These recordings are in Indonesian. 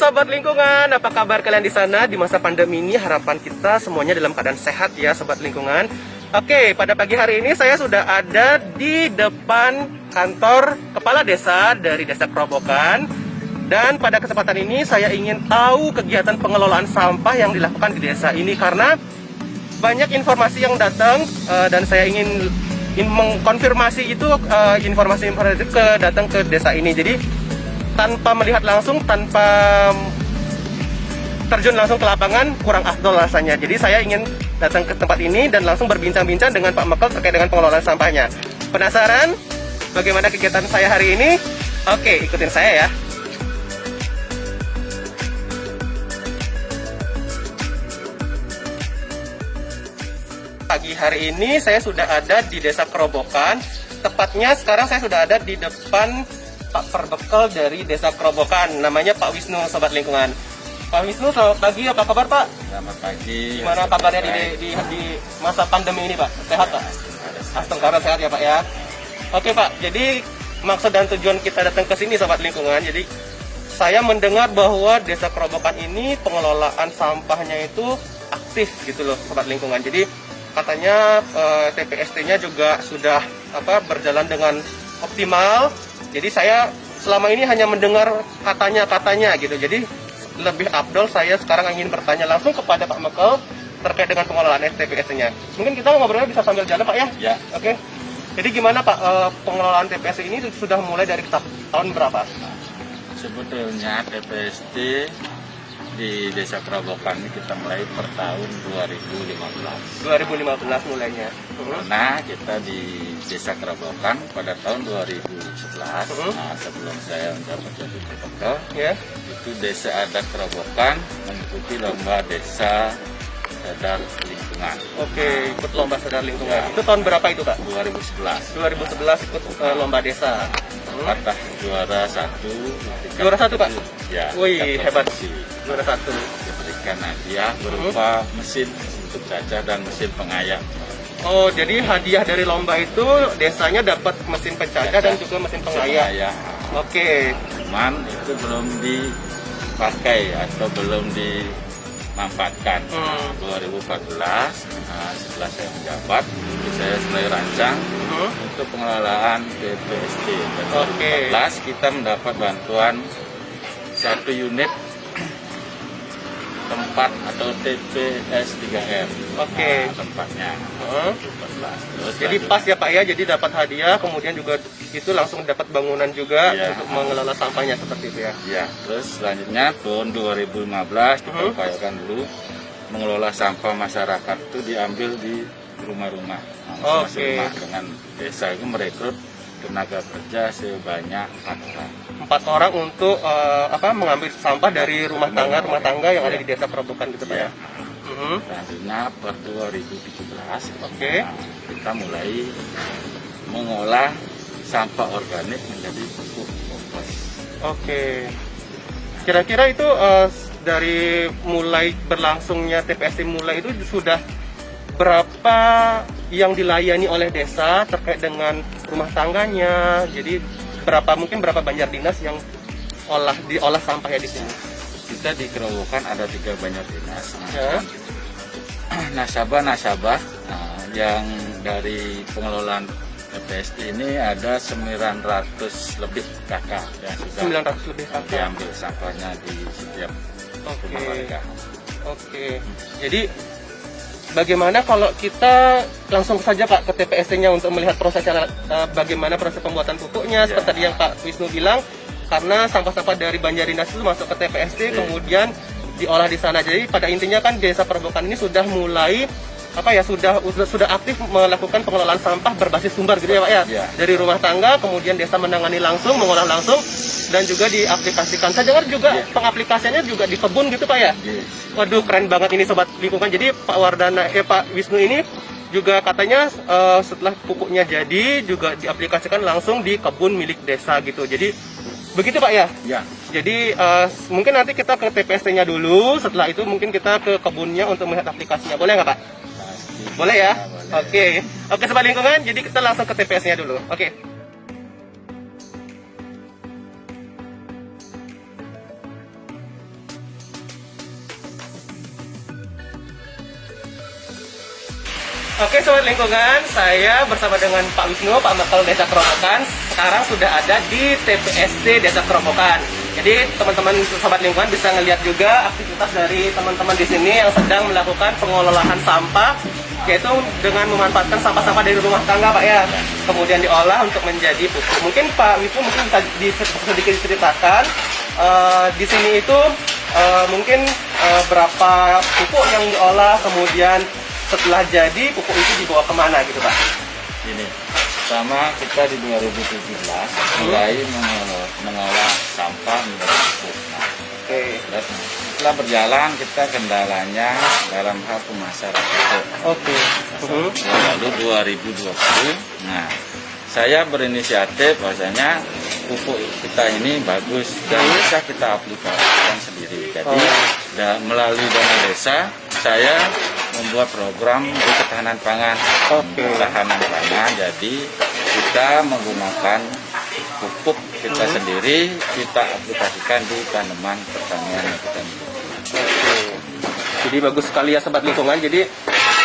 Sobat Lingkungan, apa kabar kalian di sana? Di masa pandemi ini harapan kita semuanya dalam keadaan sehat ya Sobat Lingkungan. Oke, pada pagi hari ini saya sudah ada di depan kantor kepala desa dari Desa Kerobokan. Dan pada kesempatan ini saya ingin tahu kegiatan pengelolaan sampah yang dilakukan di desa ini, karena banyak informasi yang datang dan saya ingin mengkonfirmasi itu informasi itu datang ke desa ini. Jadi tanpa melihat langsung, tanpa terjun langsung ke lapangan, kurang afdol rasanya. Jadi saya ingin datang ke tempat ini dan langsung berbincang-bincang dengan Pak Mekel terkait dengan pengelolaan sampahnya. Penasaran bagaimana kegiatan saya hari ini? Oke, ikutin saya ya. Pagi hari ini saya sudah ada di Desa Kerobokan. Tepatnya sekarang saya sudah ada di depan Pak Perbekal dari Desa Kerobokan, namanya Pak Wisnu, Sobat Lingkungan. Pak Wisnu, selamat pagi, apa kabar Pak? Selamat pagi. Gimana kabarnya di masa pandemi ini Pak? Sehat Pak? Astagfirullah, sehat ya Pak ya? Oke Pak, jadi maksud dan tujuan kita datang ke sini Sobat Lingkungan, jadi saya mendengar bahwa Desa Kerobokan ini pengelolaan sampahnya itu aktif gitu loh Sobat Lingkungan. Jadi katanya TPST-nya juga sudah berjalan dengan optimal. Jadi saya selama ini hanya mendengar katanya gitu. Jadi lebih afdol saya sekarang ingin bertanya langsung kepada Pak Mekel terkait dengan pengelolaan TPST-nya. Mungkin kita ngobrolnya bisa sambil jalan Pak ya? Ya. Oke. Jadi gimana Pak pengelolaan TPST ini sudah mulai dari tahun berapa? Sebetulnya TPST di Desa Kerobokan ini kita mulai per tahun 2015. 2015 mulainya. Karena kita di Desa Kerobokan pada tahun 2011, nah, sebelum saya menjabat jadi Perbekal, itu Desa Adat Kerobokan mengikuti lomba Desa Sadar Lingkungan. Oke, ikut lomba Sadar Lingkungan. Itu tahun berapa itu Pak? 2011. 2011 ikut lomba desa. Patah juara 1. Juara 1 Pak? Ya. Wih, hebat sih. Juara 1. Diberikan hadiah berupa mesin untuk caca dan mesin pengayah. Oh, jadi hadiah dari lomba itu desanya dapat mesin pencacah dan juga mesin pengayah. Oke. Cuman itu belum dipakai atau belum dimanfaatkan. 2014, setelah saya menjabat, saya mulai rancang untuk pengelolaan TPST. Dan 2014 kita mendapat bantuan 1 unit tempat atau TPS 3R. Oke. Tempatnya. 2014. Terus Jadi pas ya Pak ya, jadi dapat hadiah, kemudian juga itu langsung dapat bangunan juga untuk mengelola sampahnya seperti itu ya. Ya, terus selanjutnya tahun 2015 kita upayakan dulu mengelola sampah masyarakat itu diambil di rumah-rumah. Masing-masing rumah dengan desa itu merekrut tenaga kerja sebanyak 4 orang untuk mengambil sampah dari rumah tangga yang ada di Desa Kerobokan gitu Pak ya. Selanjutnya per 2017 kita mulai mengolah sampah organik menjadi pupuk kompos. Oke. Kira-kira itu dari mulai berlangsungnya TPST mulai itu sudah berapa yang dilayani oleh desa terkait dengan rumah tangganya? Jadi mungkin berapa banjar dinas yang diolah sampahnya di sini? Kita di Kerobokan ada 3 banjar dinas. Nasabah yang dari pengelolaan TPST ini ada 900 lebih kakak yang sudah 900 lebih kakak diambil sampahnya di setiap rumah warga. Oke. Jadi bagaimana kalau kita langsung saja Pak ke TPST-nya untuk melihat prosesnya, bagaimana proses pembuatan pupuknya seperti tadi yang Pak Wisnu bilang, karena sampah-sampah dari Banjardinas itu masuk ke TPST kemudian diolah di sana. Jadi pada intinya kan Desa Kerobokan ini sudah mulai sudah aktif melakukan pengelolaan sampah berbasis sumber gitu ya Pak ya. Dari rumah tangga kemudian desa menangani langsung, mengolah langsung dan juga diaplikasikan. Saya dengar juga pengaplikasiannya juga di kebun gitu Pak ya. Waduh, keren banget ini Sobat Lingkungan. Jadi Pak Wisnu ini juga katanya setelah pupuknya jadi juga diaplikasikan langsung di kebun milik desa gitu. Jadi begitu Pak ya? Ya. Jadi mungkin nanti kita ke TPST-nya dulu, setelah itu mungkin kita ke kebunnya untuk melihat aplikasinya. Boleh nggak Pak? Boleh ya? Boleh. Oke Sobat Lingkungan, jadi kita langsung ke TPS-nya dulu. Oke. Oke Sobat Lingkungan, saya bersama dengan Pak Wisnu, Pak Mekel Desa Kerobokan. Sekarang sudah ada di TPST Desa Kerobokan. Jadi teman-teman Sobat Lingkungan bisa ngelihat juga aktivitas dari teman-teman di sini yang sedang melakukan pengelolaan sampah, yaitu dengan memanfaatkan sampah-sampah dari rumah tangga Pak ya. Kemudian diolah untuk menjadi pupuk. Mungkin Pak Wisnu mungkin bisa sedikit ceritakan di sini itu mungkin berapa pupuk yang diolah, kemudian setelah jadi pupuk itu dibawa kemana gitu Pak? Ini sama kita di 2017 mulai mengolah sampah menjadi pupuk. Nah, terus setelah berjalan kita kendalanya dalam hal pemasaran pupuk. Lalu 2020, nah saya berinisiatif bahwasanya pupuk kita ini bagus dan bisa kita aplikasikan sendiri. Jadi melalui dana desa saya membuat program untuk ketahanan pangan. Ketahanan pangan, jadi kita menggunakan pupuk kita sendiri, kita aplikasikan di tanaman pertanian yang kita miliki. Jadi bagus sekali ya Sobat Lingkungan. Jadi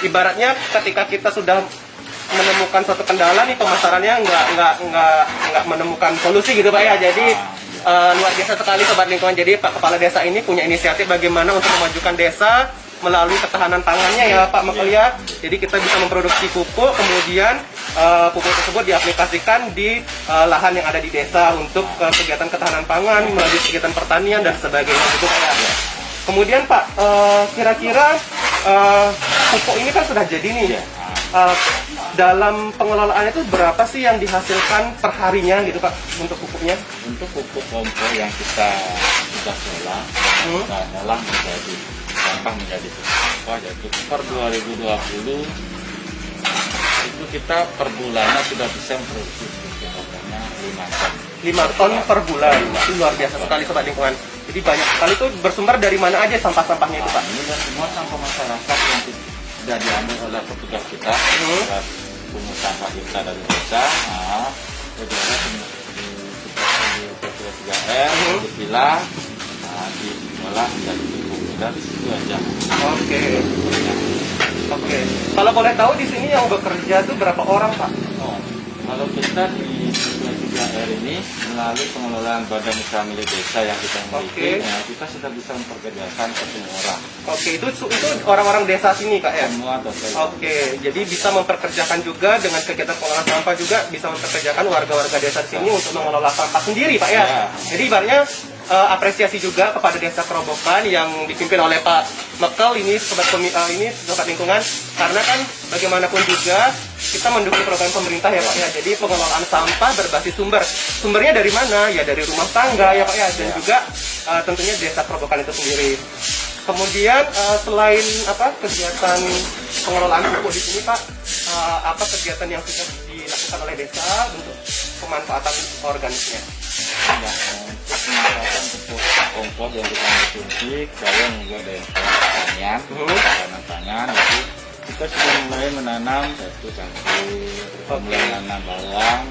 ibaratnya ketika kita sudah menemukan suatu kendala nih, pemasarannya nggak menemukan solusi gitu Pak ya. Jadi luar biasa sekali Sobat Lingkungan. Jadi Pak Kepala Desa ini punya inisiatif bagaimana untuk memajukan desa melalui ketahanan pangannya ya Pak Mekel ya. Jadi kita bisa memproduksi pupuk, kemudian pupuk tersebut diaplikasikan di lahan yang ada di desa untuk kegiatan ketahanan pangan melalui kegiatan pertanian dan sebagainya gitu Pak ya. Kemudian Pak, kira-kira pupuk ini kan sudah jadi nih. Dalam pengelolaan itu berapa sih yang dihasilkan per harinya gitu Pak untuk pupuknya? Untuk pupuk kompos yang kita sudah olah, kita olah menjadi sampah menjadi pupuk, yaitu per 2020 itu kita per bulannya sudah bisa memproduksi pupuk 5 ton. 5 ton per bulan, itu luar biasa sekali Sobat Lingkungan. Jadi banyak sekali itu bersumber dari mana aja sampah-sampahnya itu Pak? Ini dan semua sampah masyarakat yang sudah diambil oleh petugas kita, pungut sampah kita dari desa, kemudian di P3R dipilah, diolah menjadi pupuk. Dari situ aja. Oke. Kalau boleh tahu di sini yang bekerja itu berapa orang Pak? Kalau kita di P3R ini melalui pengelolaan badan usaha milik desa yang kita miliki, kita sudah bisa memperkerjakan 10 orang. Itu orang-orang desa sini Kak ya? Semua desa. Jadi bisa memperkerjakan juga dengan kegiatan pengolahan sampah juga bisa memperkerjakan warga-warga desa di sini untuk mengelola sampah sendiri Pak ya. Jadi ibaratnya apresiasi juga kepada Desa Kerobokan yang dipimpin oleh Pak Mekel ini Sobat Lingkungan, karena kan bagaimanapun juga kita mendukung program pemerintah ya Pak ya. Jadi pengelolaan sampah berbasis sumbernya dari mana ya, dari rumah tangga ya Pak ya, dan juga tentunya Desa Kerobokan itu sendiri. Kemudian selain kegiatan pengelolaan pupuk di sini Pak, apa kegiatan yang sudah dilakukan oleh desa untuk pemanfaatan organiknya? Pemanfaatan pupuk kompos yang kita suntik, saya membuat dari pertanian, ketahanan pangan itu kita sudah mulai menanam satu campur, mulai menanam bawang,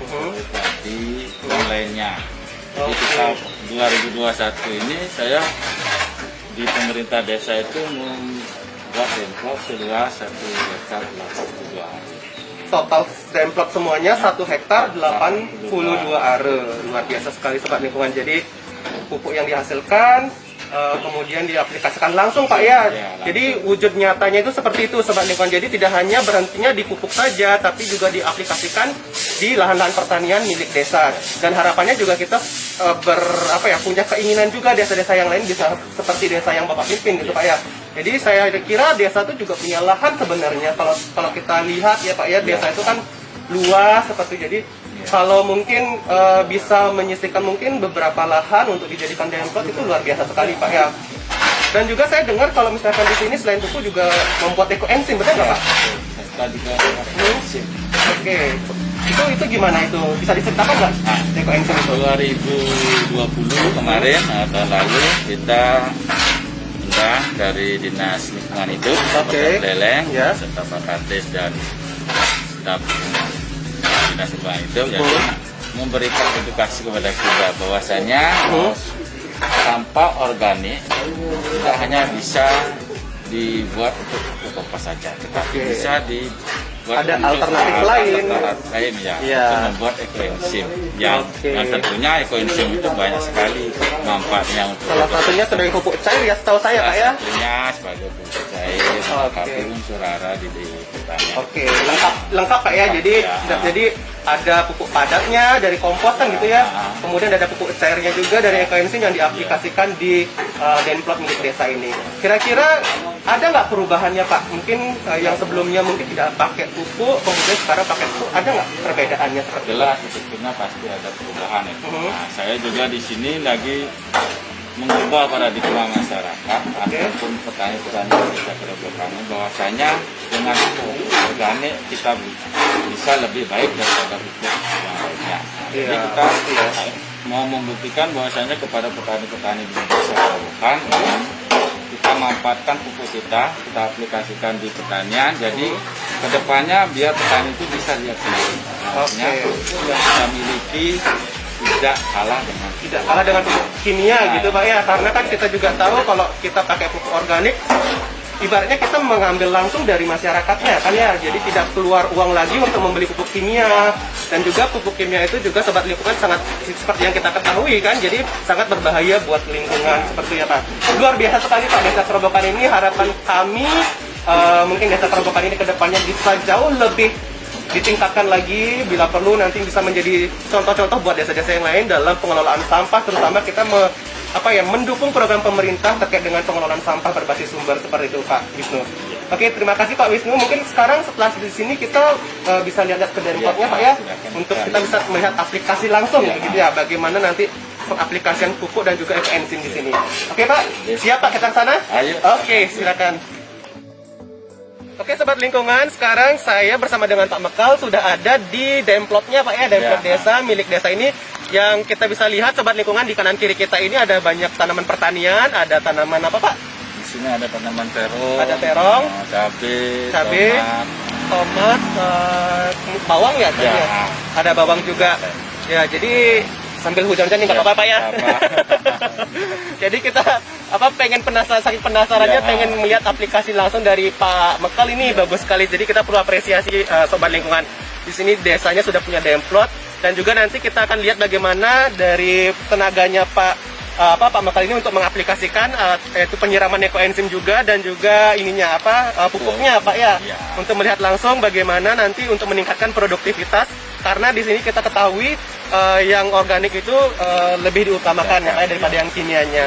padi, dan lainnya. Jadi kita 2021 ini saya di pemerintah desa itu membuat demplok seluas 1 hektar 82 are. Total demplok semuanya 1 hektar 82 are. Luar biasa sekali Sobat Lingkungan. Jadi pupuk yang dihasilkan kemudian diaplikasikan langsung Pak ya. Jadi wujud nyatanya itu seperti itu Sobat Lingkungan. Jadi tidak hanya berhentinya di pupuk saja, tapi juga diaplikasikan di lahan-lahan pertanian milik desa. Dan harapannya juga kita punya keinginan juga desa-desa yang lain bisa seperti desa yang Bapak pimpin gitu Pak ya. Jadi saya kira desa itu juga punya lahan sebenarnya. Kalau kita lihat ya Pak ya, desa itu kan luas seperti jadi. Kalau mungkin bisa menyisihkan mungkin beberapa lahan untuk dijadikan demplot itu luar biasa sekali Pak ya. Dan juga saya dengar kalau misalkan di sini selain pupuk juga membuat ekoenzim, betul nggak Pak? Ekoenzim. Itu gimana itu? Bisa diceritakan nggak ekoenzim itu? 2020 kemarin tahun lalu kita dari Dinas Lingkungan Hidup, Leleng, serta Pak Kades dan staf Dinas Lingkungan Hidup, jadi memberikan edukasi kepada kita bahwasanya sampah organik tidak hanya bisa dibuat untuk kompos saja, tetapi bisa ada alternatif lain. Ya, Iya. untuk membuat ekoenzim. Yang tentunya ekoenzim itu banyak sekali manfaatnya untuk Salah satunya sebagai pupuk cair ya, setahu saya Pak ya. satunya sebagai pupuk cair, melengkapi unsur hara di pertanian. Oke, lengkap Pak ya. Jadi ada pupuk padatnya dari kompos kan gitu ya. Kemudian ada pupuk cairnya juga dari ekoenzim yang diaplikasikan di Denplot milik desa ini. Kira-kira ada nggak perubahannya Pak? Mungkin yang sebelumnya mungkin tidak pakai pupuk, kemudian sekarang pakai pupuk, ada nggak perbedaannya seperti itu? Jelas sebetulnya pasti ada perubahan itu. Nah, saya juga di sini lagi mengubah paradigma masyarakat ataupun petani-petani di desa Kerobokan bahwasanya dengan pupuk organik kita bisa lebih baik daripada pupuk yang lainnya. Jadi kita mau membuktikan bahwasanya kepada petani-petani di desa Kerobokan kita manfaatkan pupuk kita aplikasikan di pertanian. Jadi kedepannya biar petani itu bisa lihat sendiri. Artinya pupuk yang kita miliki tidak kalah dengan pupuk kimia gitu Pak ya, karena kan kita juga tahu kalau kita pakai pupuk organik ibaratnya kita mengambil langsung dari masyarakatnya kan ya, jadi tidak keluar uang lagi untuk membeli pupuk kimia. Dan juga pupuk kimia itu juga sobat lingkungan sangat seperti yang kita ketahui kan, jadi sangat berbahaya buat lingkungan seperti ya Pak. Luar biasa sekali Pak Desa Kerobokan ini. Harapan kami mungkin Desa Kerobokan ini kedepannya bisa jauh lebih ditingkatkan lagi, bila perlu nanti bisa menjadi contoh-contoh buat desa-desa yang lain dalam pengelolaan sampah, terutama kita mendukung program pemerintah terkait dengan pengelolaan sampah berbasis sumber seperti itu Pak Wisnu. Oke, terima kasih Pak Wisnu. Mungkin sekarang setelah di sini kita bisa lihat ke Denplotnya Pak ya, untuk kita bisa melihat aplikasi langsung gitu ya, bagaimana nanti pengaplikasian pupuk dan juga ekoenzim di sini. Oke Pak, siap Pak kita ke sana? Ayo. Oke, silakan. Oke sobat lingkungan, sekarang saya bersama dengan Pak Mekal sudah ada di Denplotnya Pak ya, Denplot desa milik desa ini. Yang kita bisa lihat sobat lingkungan, di kanan kiri kita ini ada banyak tanaman pertanian. Ada tanaman apa Pak? Di sini ada tanaman terong, ada terong, cabai, tomat, bawang ya, ya. Ada bawang juga. Ya, jadi sambil hujan-hujan nih nggak apa-apa Pak ya. Jadi kita pengen saking penasarannya pengen melihat aplikasi langsung dari Pak Mekal ini, bagus sekali. Jadi kita perlu apresiasi sobat lingkungan. Di sini desanya sudah punya Denplot, dan juga nanti kita akan lihat bagaimana dari tenaganya Pak Mekal ini untuk mengaplikasikan yaitu penyiraman ekoenzim juga, dan juga ininya pupuknya Pak ya. Untuk melihat langsung bagaimana nanti untuk meningkatkan produktivitas, karena di sini kita ketahui yang organik itu lebih diutamakan daripada yang kimianya.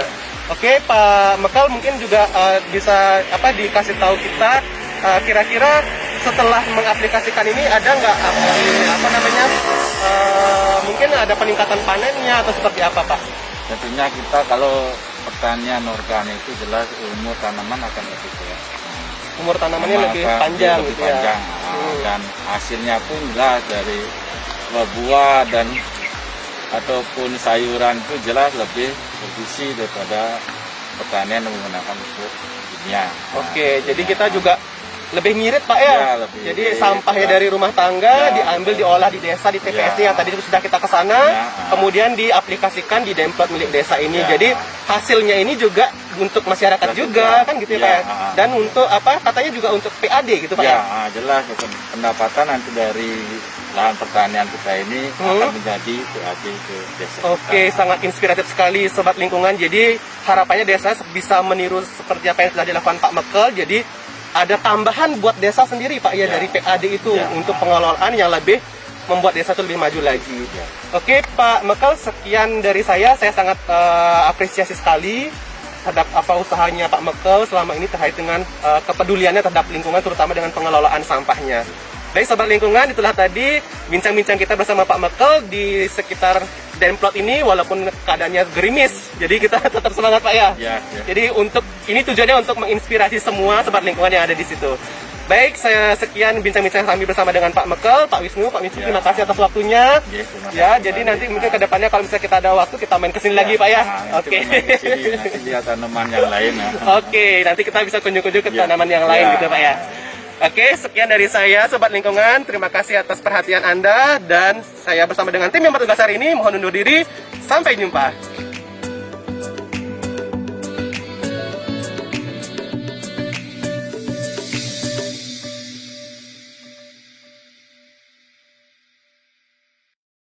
Oke, Pak Mekal mungkin juga bisa dikasih tahu kita kira-kira setelah mengaplikasikan ini ada nggak mungkin ada peningkatan panennya atau seperti apa Pak? Tentunya kita kalau pertanian organik itu jelas umur tanaman akan lebih tua. Umur tanamannya lebih panjang gitu ya. Dan hasilnya pun jelas dari buah dan ataupun sayuran itu jelas lebih bergizi daripada pertanian yang menggunakan pupuk kimia. Oke, jadi kita juga lebih ngirit Pak ya. Jadi sampahnya dari rumah tangga diambil, diolah di desa, di TPS yang tadi sudah kita kesana, kemudian diaplikasikan di Denplot milik desa ini. Jadi hasilnya ini juga untuk masyarakat juga kan gitu ya Pak ya. Dan untuk katanya juga untuk PAD gitu Pak ya. Jelas pendapatan nanti dari lahan pertanian kita ini akan menjadi PAD ke desa. Oke, sangat inspiratif sekali sobat lingkungan. Jadi harapannya desa bisa meniru seperti apa yang sudah dilakukan Pak Mekal. Jadi ada tambahan buat desa sendiri Pak ya, dari PAD itu untuk pengelolaan yang lebih membuat desa itu lebih maju lagi. Oke Pak Mekal, sekian dari saya sangat apresiasi sekali terhadap usahanya Pak Mekal selama ini terkait dengan kepeduliannya terhadap lingkungan, terutama dengan pengelolaan sampahnya. Baik sobat lingkungan, itulah tadi bincang-bincang kita bersama Pak Mekal di sekitar Denplot ini, walaupun keadaannya gerimis, jadi kita tetap semangat Pak ya. Jadi ini tujuannya untuk menginspirasi semua sobat lingkungan yang ada di situ. Baik, saya sekian bincang-bincang kami bersama dengan Pak Mekal, Pak Wisnu, terima kasih atas waktunya. Jadi nanti mungkin kedepannya kalau misalnya kita ada waktu kita main kesini lagi Pak ya. Oke. Nanti lihat tanaman yang lain. Oke, nanti kita bisa kunjung-kunjung ke tanaman yang lain gitu Pak ya. Oke, sekian dari saya sobat lingkungan. Terima kasih atas perhatian Anda, dan saya bersama dengan tim yang bertugas hari ini mohon undur diri. Sampai jumpa.